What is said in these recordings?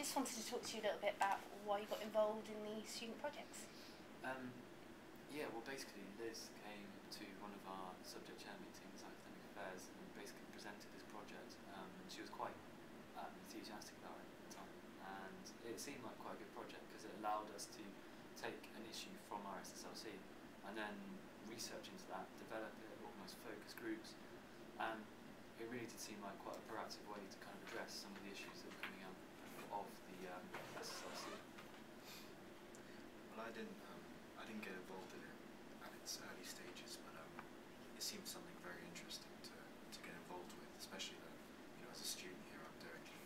just wanted to talk to you a little bit about why you got involved in the student projects. Yeah, well, basically Liz came to one of our subject chair meetings, academic affairs, and basically presented this project. She was quite enthusiastic about it at the time, and it seemed like quite a good project because it allowed us to take an issue from our SSLC and then research into that, develop it, organise focus groups, and it really did seem like quite a proactive way to kind of address some of the issues that were coming out of the SSLC. Well, I didn't get involved in it at its early stages, but it seemed something very interesting to get involved with, especially that, as a student here, I'm directly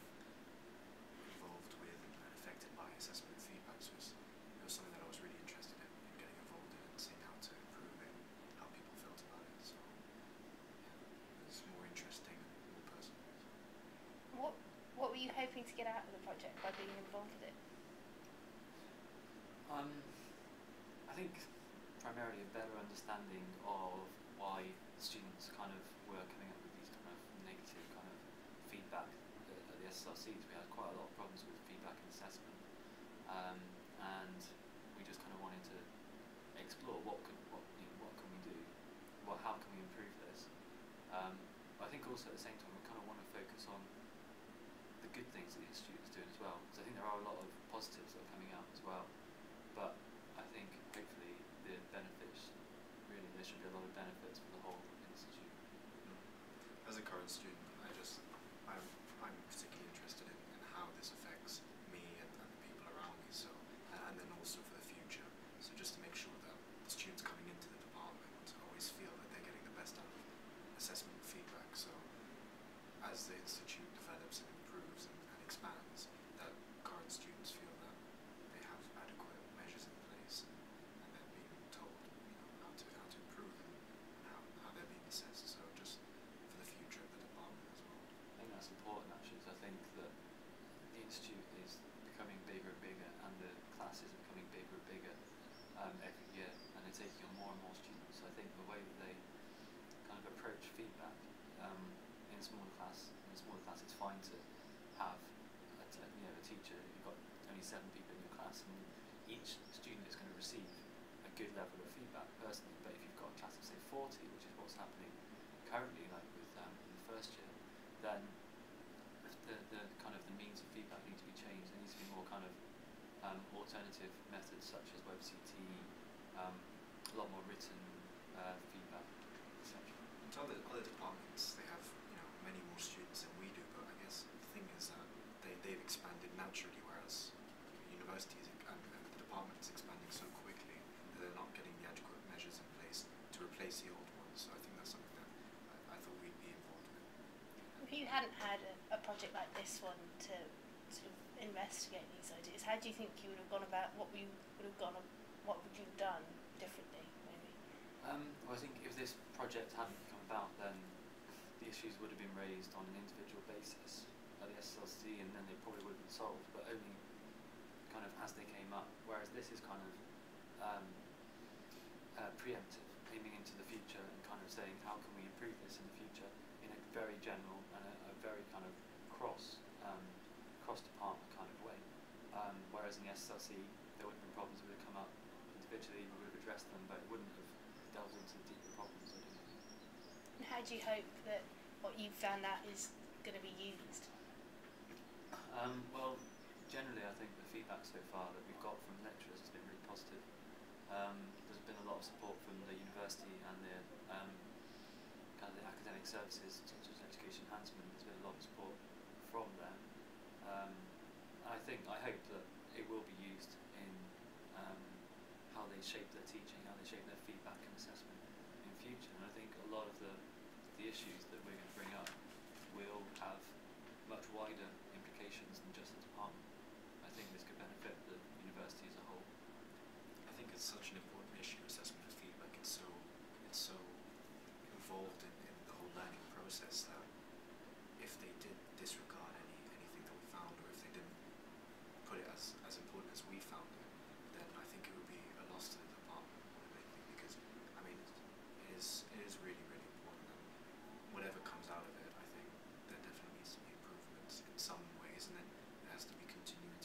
involved with and affected by assessment and feedback. So it was something that I was really interested in getting involved in and seeing how to improve it, how people felt about it. So yeah, it was more interesting and more personal. What were you hoping to get out of the project by being involved with it? I think primarily a better understanding of why students kind of were coming up with these kind of negative kind of feedback at the SSLCs. We had quite a lot of problems with feedback and assessment, and we just kind of wanted to explore what can we do, how can we improve this. But I think also at the same time we kind of want to focus on the good things that the institute is doing as well. So I think there are a lot of positives that are coming out as well. But I think hopefully the benefits, really there should be a lot of benefits for the whole institute. As a current student, I'm particularly interested in how this affects me and the people around me. So and then also for the future. So just to make sure that the students coming into the department always feel that they're getting the best out of assessment and feedback. So as the institute develops and improves and expands, that current students feel that they have adequate measures in place and they're being told how to improve and how they're being assessed. So just for the future of the department as well. I think that's important actually, because I think that the institute is becoming bigger and bigger and the classes are becoming bigger and bigger every year, and they're taking on more and more students. So I think the way that they kind of approach feedback in a smaller class it's fine to have a teacher. You've got only 7 people in your class and each student is going to receive a good level of feedback personally, but if you've got a class of say 40, which is what's happening currently, like with in the first year, then the kind of the means of feedback need to be changed. There needs to be more kind of alternative methods such as WebCT, a lot more written feedback, etc. And other departments, they have many more students than we do, but I guess the thing is that they've expanded naturally, whereas universities and the department is expanding so quickly that they're not getting the adequate measures in place to replace the old ones. So I think that's something that I thought we'd be involved with. If you hadn't had a project like this one to sort of investigate these ideas, how do you think you would have gone about what you would have done differently, maybe? Well, I think if this project hadn't come about, then the issues would have been raised on an individual basis at the SSLC, and then they probably would have been solved, but only kind of as they came up. Whereas this is kind of preemptive, aiming into the future and kind of saying how can we improve this in the future in a very general and a very kind of cross department kind of way. Whereas in the SSLC there would have been problems that would have come up individually, we would have addressed them, but it wouldn't have delved into the deeper problems. I don't think. And how do you hope that what you've found out is going to be used? Well, generally I think the feedback so far that we've got from lecturers has been really positive. There's been a lot of support from the university and the kind of the academic services such as education enhancement. There's been a lot of support from them. I hope that it will be used in how they shape their teaching, how they shape their feedback and assessment in future. And I think a lot of the issues that we're going to bring up will have much wider implications than just the department. I think this could benefit the university as a whole. I think it's such an important issue, assessment and feedback. It's so involved in the whole learning process that if they did disregard anything that we found, or if they didn't put it as important as we found it, then I think it would be a loss to the department more than anything, because I mean it is really, really important, and whatever comes out of it, I think there definitely needs to be improvements in some ways, and then there has to be continuing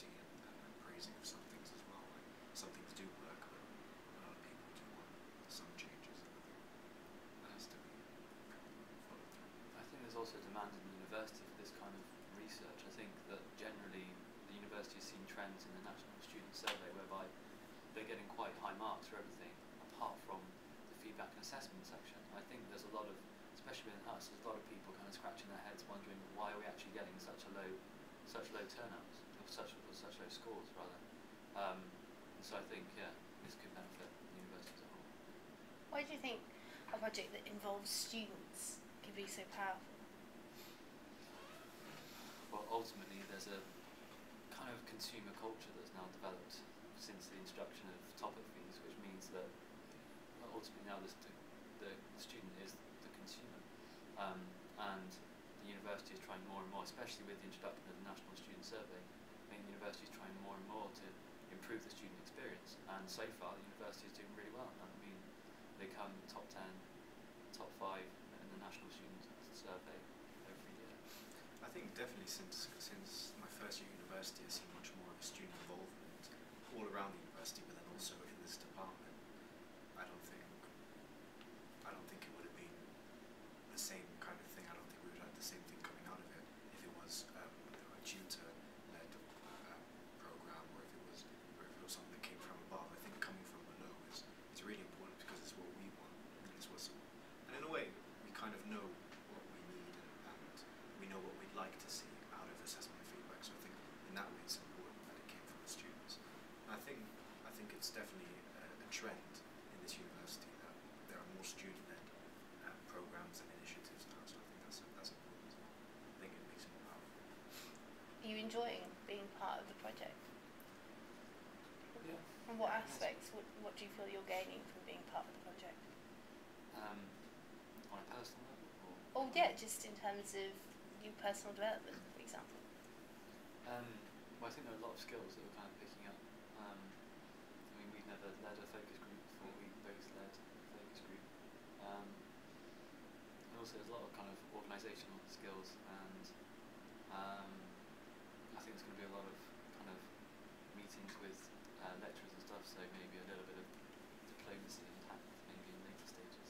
seen trends in the National Student Survey whereby they're getting quite high marks for everything, apart from the feedback and assessment section. I think there's a lot of, especially within us, there's a lot of people kind of scratching their heads, wondering why are we actually getting such low turnouts, or such low scores rather. So I think this could benefit the university as a whole. Why do you think a project that involves students can be so powerful? Well, ultimately there's a kind of consumer culture that's now developed since the introduction of topic fees, which means that ultimately now the student is the consumer, and the university is trying more and more, especially with the introduction of the National Student Survey. I think the university is trying more and more to improve the student experience, and so far the university is doing really well. I mean, they come top 10, top 5 in the National Student Survey every year. I think definitely since my first year at university, I've seen much more of a student involvement all around the university, but then also in this department. I don't think it would have been the same kind of thing. I don't think we would have had the same thing coming out of it if it was a tutor-led program, or if it was something that came from above. I think coming from below is really important, because it's what we want, and it's what's, and in a way we kind of know what we need, and we know what we'd like to see out of assessment and feedback. So I think in that way it's important that it came from the students. And I think it's definitely a trend in this university that there are more student-led programs and initiatives now. So I think that's important as well. I think it makes it more powerful. Are you enjoying being part of the project? Yeah. And what aspects, what do you feel you're gaining from being part of the project? On a personal level, or? Oh yeah, just in terms of your personal development, for example. Well, I think there are a lot of skills that we're kind of picking up. I mean, we've never led a focus group before. We both led a focus group. And also there's a lot of kind of organisational skills, and I think there's going to be a lot of kind of meetings with lecturers and stuff, so maybe a little bit of diplomacy and tact maybe in later stages.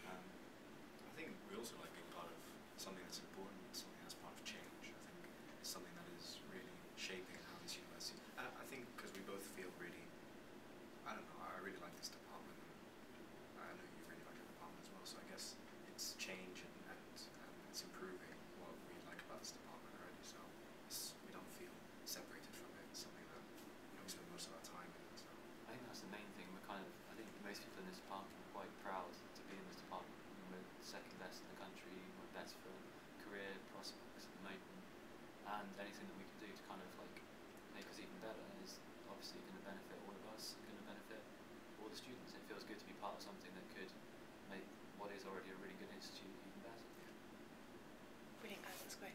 I think we also like being part of something that's important, something that's part of change. I think it's something that is really shaping how this university. And I think because we both feel really, I don't know, I really like this department, and I know you really like the department as well. So I guess it's change, and it's improving what we like about this department already. So we don't feel separated from it. It's something that we spend most of our time in. So I think that's the main thing. I think most people in this department are quite proud to be in this department. I mean, we're second best in the country, we're best for career prospects at the moment, and anything that we can do to kind of like make us even better is obviously going to benefit all of us, going to benefit all the students. It feels good to be part of something that could make what is already a really good institute even better. Brilliant, guys, that's great.